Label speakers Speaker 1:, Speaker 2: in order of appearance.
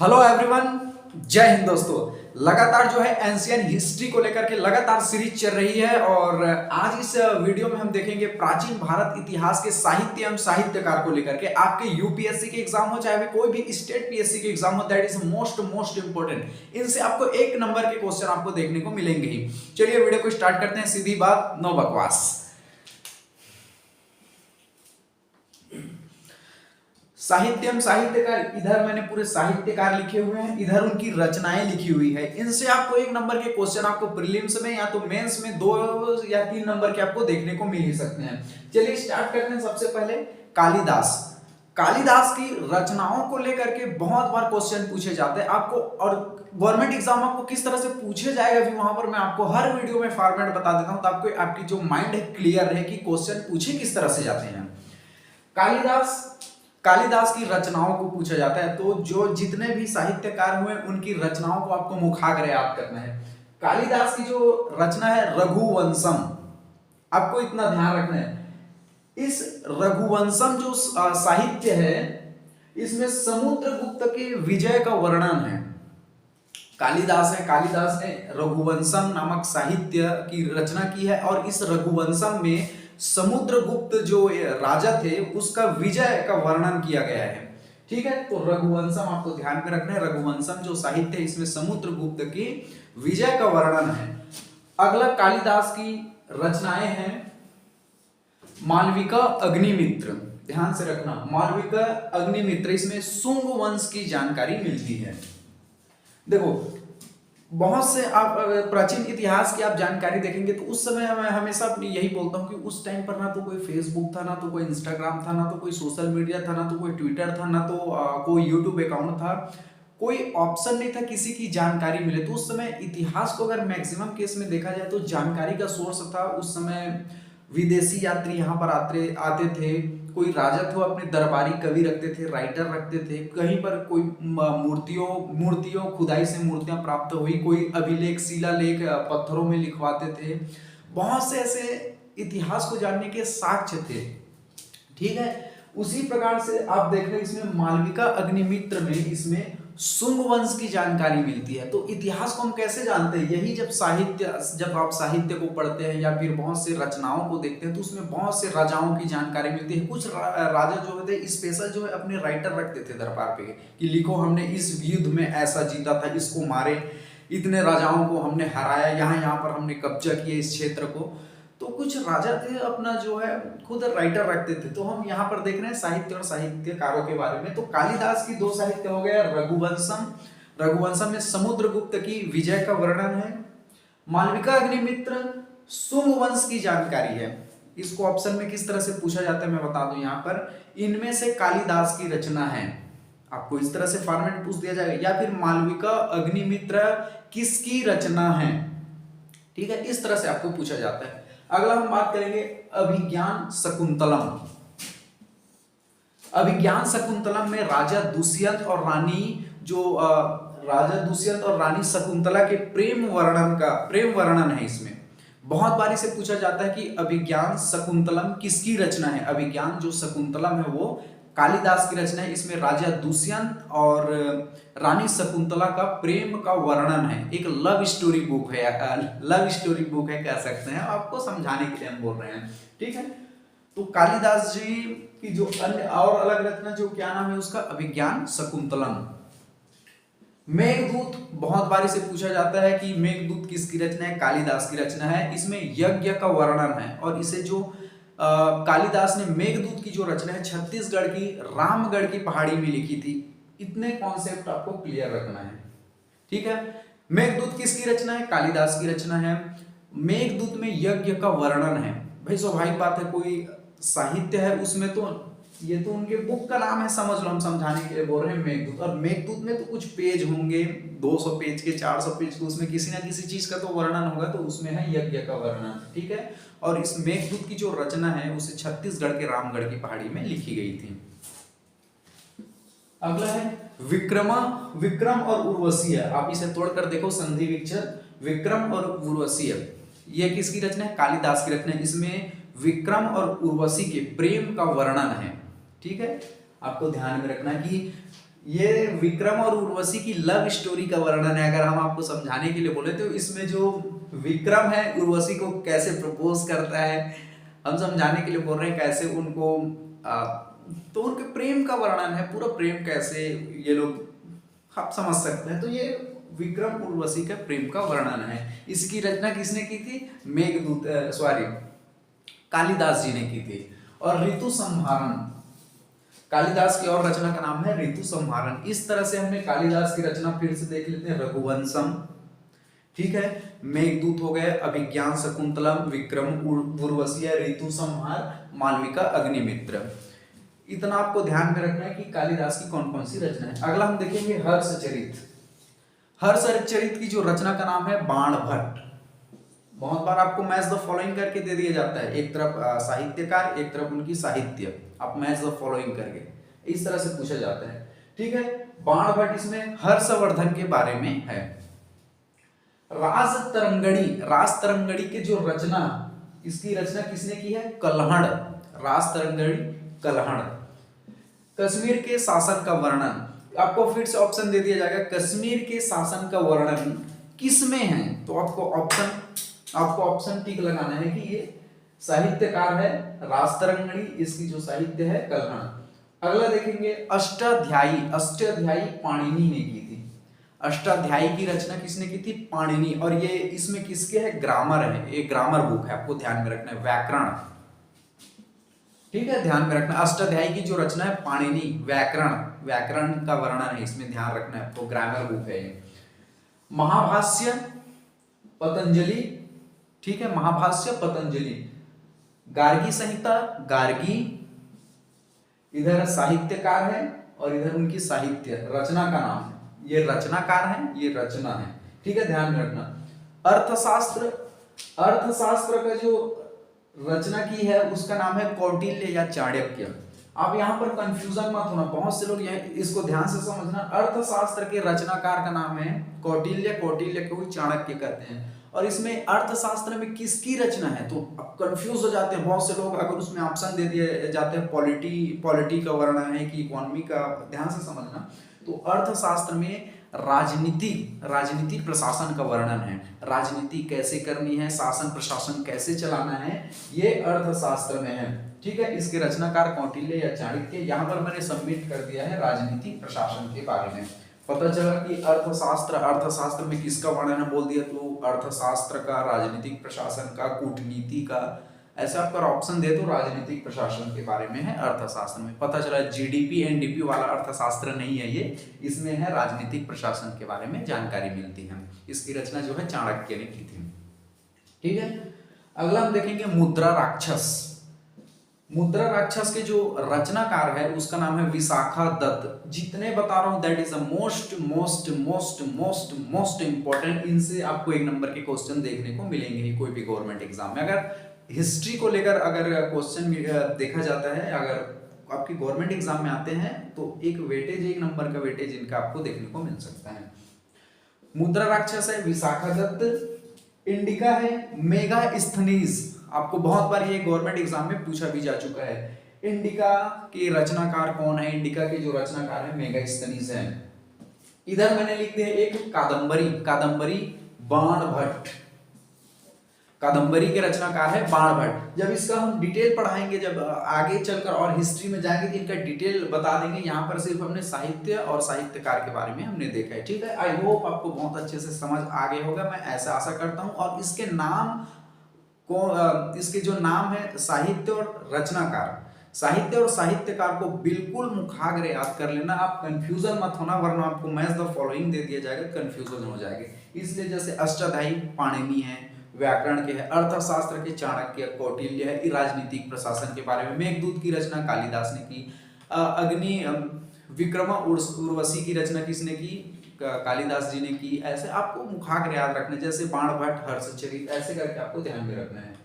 Speaker 1: Hello everyone, जय हिंद दोस्तों। लगातार जो है एंशियन हिस्ट्री को लेकर के लगातार सीरीज चल रही है और आज इस वीडियो में हम देखेंगे प्राचीन भारत इतिहास के साहित्य एवं साहित्यकार को लेकर के। आपके यूपीएससी के एग्जाम हो चाहे कोई भी स्टेट पीएससी के एग्जाम हो, दैट इज मोस्ट इंपोर्टेंट। इनसे आपको एक नंबर के क्वेश्चन आपको देखने को मिलेंगे ही। चलिए वीडियो को स्टार्ट करते हैं, सीधी बात, नो बकवास। साहित्यम साहित्यकार, इधर मैंने पूरे साहित्यकार लिखे हुए हैं, इधर उनकी रचनाएं लिखी हुई है। इनसे आपको एक नंबर के क्वेश्चन आपको प्रीलिम्स में या तो मेंस में 2 या 3 नंबर के आपको देखने को मिल ही सकते हैं। चलिए स्टार्ट करते हैं। सबसे पहले कालिदास। कालिदास की रचनाओं को लेकर के बहुत बार क्वेश्चन पूछे जाते हैं आपको, और गवर्नमेंट एग्जाम आपको किस तरह से पूछे जाएगा भी वहां पर मैं आपको हर वीडियो में फॉर्मेट बता देता हूं, तो आपको आपकी जो माइंड है क्लियर रहे कि क्वेश्चन पूछे किस तरह से जाते हैं। कालिदास की रचनाओं को पूछा जाता है, तो जो जितने भी साहित्यकार हुए उनकी रचनाओं को आपको मुखाग्र याद करना है। कालिदास की जो रचना है रघुवंशम, आपको इतना ध्यान रखना है। इस रघुवंशम जो साहित्य है, इसमें समुद्रगुप्त के विजय का वर्णन है। कालिदास ने रघुवंशम नामक साहित्य की रचना की है और इस रघुवंशम में समुद्रगुप्त जो राजा थे उसका विजय का वर्णन किया गया है। ठीक है, तो रघुवंशम आपको ध्यान में रखना है। रघुवंशम जो साहित्य है इसमें समुद्रगुप्त की विजय का वर्णन है। अगला कालिदास की रचनाएं हैं मालविका अग्निमित्र। ध्यान से रखना, मालविका अग्निमित्र, इसमें शुंग वंश की जानकारी मिलती है। देखो, बहुत से आप प्राचीन इतिहास की आप जानकारी देखेंगे तो उस समय मैं हमेशा यही बोलता हूँ कि उस टाइम पर ना तो कोई फेसबुक था, ना तो कोई इंस्टाग्राम था, ना तो कोई सोशल मीडिया था, ना तो कोई ट्विटर था, ना तो कोई यूट्यूब अकाउंट था। कोई ऑप्शन नहीं था किसी की जानकारी मिले। तो उस समय इतिहास को अगर मैक्सिमम केस में देखा जाए तो जानकारी का सोर्स था उस समय विदेशी यात्री यहाँ पर आते थे। कोई राजा थे, अपने दरबारी कवि रखते थे, राइटर रखते थे। कहीं पर कोई मूर्तियों खुदाई से मूर्तियां प्राप्त हुई, कोई अभिलेख शिलालेख पत्थरों में लिखवाते थे। बहुत से ऐसे इतिहास को जानने के साक्ष्य थे। ठीक है, उसी प्रकार से आप देख रहे हैं इसमें मालविका अग्निमित्र में इसमें शुंग वंश की जानकारी मिलती है। तो इतिहास को हम कैसे जानते हैं? यही जब आप साहित्य को पढ़ते हैं या फिर बहुत से रचनाओं को देखते हैं तो उसमें बहुत से राजाओं की जानकारी मिलती है। कुछ राजा जो होते स्पेशल जो है अपने राइटर रखते थे दरबार पे कि लिखो हमने इस युद्ध में ऐसा जीता था, इसको मारे, इतने राजाओं को हमने हराया, यहाँ पर हमने कब्जा किया इस क्षेत्र को। तो कुछ राजा थे अपना जो है खुद राइटर रखते थे। तो हम यहाँ पर देख रहे हैं साहित्य और साहित्यकारों के बारे में। तो कालिदास की 2 साहित्य हो गया रघुवंशम में समुद्रगुप्त की विजय का वर्णन है। मालविका अग्निमित्र शुंग वंश की जानकारी है। इसको ऑप्शन में किस तरह से पूछा जाता है मैं बता दूं यहाँ पर, इनमें से कालिदास की रचना है। आपको इस तरह से फॉर्मेट पूछ दिया जाएगा, या फिर मालविका अग्निमित्र किसकी रचना है। ठीक है, इस तरह से आपको पूछा जाता है। अगला हम बात करेंगे अभिज्ञान शकुंतलम। अभिज्ञान शकुंतलम में राजा दुष्यंत और रानी शकुंतला के प्रेम वर्णन है। इसमें बहुत बारी से पूछा जाता है कि अभिज्ञान शकुंतलम किसकी रचना है। अभिज्ञान जो शकुंतलम है वो कालिदास की रचना है। इसमें राजा दुष्यंत और रानी शकुंतला का प्रेम का वर्णन है। एक लव स्टोरी बुक है कह सकते हैं, आपको समझाने के लिए हम बोल रहे हैं। ठीक है, तो कालिदास जी की जो अन्य और अलग रचना जो क्या नाम है उसका, अभिज्ञान शकुंतलम। मेघदूत बहुत बारी से पूछा जाता है कि मेघदूत किसकी रचना है, कालिदास की रचना है। इसमें यज्ञ का वर्णन है और इसे जो कालिदास ने मेघदूत की जो रचना है छत्तीसगढ़ की रामगढ़ की पहाड़ी में लिखी थी। इतने कॉन्सेप्ट आपको क्लियर रखना है। ठीक है, मेघदूत किसकी रचना है, कालिदास की रचना है। मेघदूत में यज्ञ का वर्णन है। भाई स्वाभाविक बात है, कोई साहित्य है उसमें तो ये तो उनके बुक का नाम है, समझ लो, हम समझाने के लिए बोल रहे हैं मेघदूत। और मेघदूत में तो कुछ पेज होंगे, 200 पेज के, 400 पेज के, उसमें किसी ना किसी चीज का तो वर्णन होगा, तो उसमें है यज्ञ का वर्णन। ठीक है, और इस मेघदूत की जो रचना है उसे छत्तीसगढ़ के रामगढ़ की पहाड़ी में लिखी गई थी। अगला है विक्रम और उर्वशी। आप इसे तोड़कर देखो, संधि विच्छेद, विक्रम और उर्वशी, ये किसकी रचना है, कालिदास की रचना है। इसमें विक्रम और उर्वशी के प्रेम का वर्णन है। ठीक है, आपको ध्यान में रखना कि ये विक्रम और उर्वशी की लव स्टोरी का वर्णन है। अगर हम आपको समझाने के लिए बोले तो इसमें जो विक्रम है उर्वशी को कैसे प्रपोज करता है, हम समझाने के लिए बोल रहे हैं कैसे उनको तो उनके प्रेम का वर्णन है, पूरा प्रेम कैसे ये लोग आप समझ सकते हैं। तो ये विक्रम उर्वशी का प्रेम का वर्णन है। इसकी रचना किसने की थी? मेघदूत सॉरी कालिदास जी ने की थी। और ऋतु संहारण, कालिदास की और रचना का नाम है ऋतु संहारण। इस तरह से हमने कालिदास की रचना फिर से देख लेते हैं। रघुवंशम, ठीक है, मेघदूत हो गए, अभिज्ञान शकुंतलम, विक्रम उर्वशी, ऋतु संहार, मालविका अग्निमित्र। इतना आपको ध्यान में रखना है कि कालिदास की कौन कौन सी रचना है। अगला हम देखेंगे हर्षचरित। हर्षचरित की जो रचना का नाम है बाणभट्ट। बहुत बार आपको मैच द फॉलोइंग करके दे दिया जाता है, एक तरफ साहित्यकार, एक तरफ उनकी साहित्य, आप मैच द फॉलोइंग करके इस तरह से पूछा जाता है, ठीक है। बाणभट्ट इसमें हर्षवर्धन के बारे में है। रास तरंगड़ी के जो रचना, इसकी रचना किसने की है? कल्हड़, रास तरंगड़ी कल्हड़। कश्मीर के शासन का वर्णन, आपको फिर से ऑप्शन दे दिया जाएगा, कश्मीर के शासन का वर्णन किसमें है? तो आपको ऑप्शन टिक लगाना है कि ये साहित्यकार है रास तरंगड़ी, इसकी जो साहित्य है कल्हड़। अगला देखेंगे अष्टाध्यायी पाणिनि ने की थी। अष्टाध्यायी की रचना किसने की थी? पाणिनि। और ये इसमें किसके है? ग्रामर है, एक ग्रामर बुक है, आपको ध्यान में रखना है, व्याकरण, ठीक है, ध्यान में रखना। अष्टाध्यायी की जो रचना है पाणिनि, व्याकरण का वर्णन है, इसमें ध्यान रखना है आपको, ग्रामर बुक है ये। महाभाष्य पतंजलि, ठीक है, महाभाष्य पतंजलि। गार्गी संहिता, गार्गी, इधर साहित्यकार है और इधर उनकी साहित्य रचना का नाम है, ये रचनाकार है, ये रचना है, ठीक है, ध्यान में रखना। अर्थशास्त्र का जो रचना की है उसका नाम है कौटिल्य या चाणक्य। आप यहाँ पर कंफ्यूजन मत होना, बहुत से लोग इसको ध्यान से समझना। अर्थशास्त्र के रचनाकार का नाम है कौटिल्य, कौटिल्य को चाणक्य कहते हैं। और इसमें अर्थशास्त्र में किसकी रचना है? तो अब कंफ्यूज हो जाते हैं बहुत से लोग, अगर उसमें ऑप्शन दे दिए जाते हैं पॉलिटी का वर्णन है कि इकोनॉमी का, ध्यान से समझना। तो अर्थशास्त्र में राजनीति प्रशासन का वर्णन है, राजनीति कैसे करनी है, शासन प्रशासन कैसे चलाना है, ये अर्थशास्त्र में है, ठीक है। इसके रचनाकार कौटिल्य या चाणक्य। यहाँ पर मैंने सबमिट कर दिया है राजनीतिक प्रशासन के बारे में। पता चला कि अर्थशास्त्र में किसका वर्णन है बोल दिया, तो अर्थशास्त्र का, राजनीतिक प्रशासन का, कूटनीति का, ऐसे आपका ऑप्शन दे तो राजनीतिक प्रशासन के बारे में है अर्थशास्त्र में। पता चला जीडीपी एनडीपी वाला अर्थशास्त्र नहीं है ये, इसमें है राजनीतिक प्रशासन के बारे में जानकारी मिलती है। इसकी रचना जो है चाणक्य ने की थी, ठीक है। अगला हम देखेंगे मुद्रा राक्षस। मुद्रा राक्षस के जो रचनाकार है उसका नाम है विशाखा दत्त। जितने बता रहा हूं दैट इज मोस्ट इंपॉर्टेंट, इनसे आपको एक नंबर के क्वेश्चन देखने को मिलेंगे कोई भी गवर्नमेंट एग्जाम में। अगर हिस्ट्री को लेकर अगर क्वेश्चन देखा जाता है, अगर आपकी गवर्नमेंट एग्जाम में आते हैं तो एक नंबर का वेटेज इनका आपको देखने को मिल सकता है। मुद्रा राक्षस है विशाखा दत्त। इंडिका है मेगास्थनीज, आपको बहुत बार ये गवर्नमेंट एग्जाम में पूछा भी जा चुका है। इंडिका के रचनाकार कौन है? इंडिका के जो रचनाकार है मेगास्थनीज है। इधर मैंने लिख दिया एक कादम्बरी बाणभट्ट, कादम्बरी के रचनाकार है बाणभट्ट। जब इसका हम डिटेल पढ़ाएंगे, जब आगे चलकर और हिस्ट्री में जाएंगे तो इनका डिटेल बता देंगे। यहाँ पर सिर्फ हमने साहित्य और साहित्यकार के बारे में हमने देखा है, ठीक है। आई होप आपको बहुत अच्छे से समझ आ गया होगा, मैं ऐसा आशा करता हूँ। और इसके नाम को, इसके जो नाम है साहित्य और रचनाकार, साहित्य और साहित्यकार को बिल्कुल मुखाग्र याद कर लेना, आप कंफ्यूजन मत होना, वरना आपको मैच द फॉलोइंग दे दिया जाएगा, कंफ्यूजन हो जाएगा। इसलिए जैसे अष्टाध्यायी पाणिनि है, व्याकरण के है, अर्थशास्त्र के चाणक्य, कौटिल्य है, राजनीतिक प्रशासन के बारे में मेघदूत की रचना कालिदास ने की, विक्रम उर्वशी की रचना किसने की? कालिदास जी ने की। ऐसे आपको मुखाग्र याद रखना, जैसे बाणभट्ट, हर्षचरित, ऐसे करके आपको ध्यान में रखना है।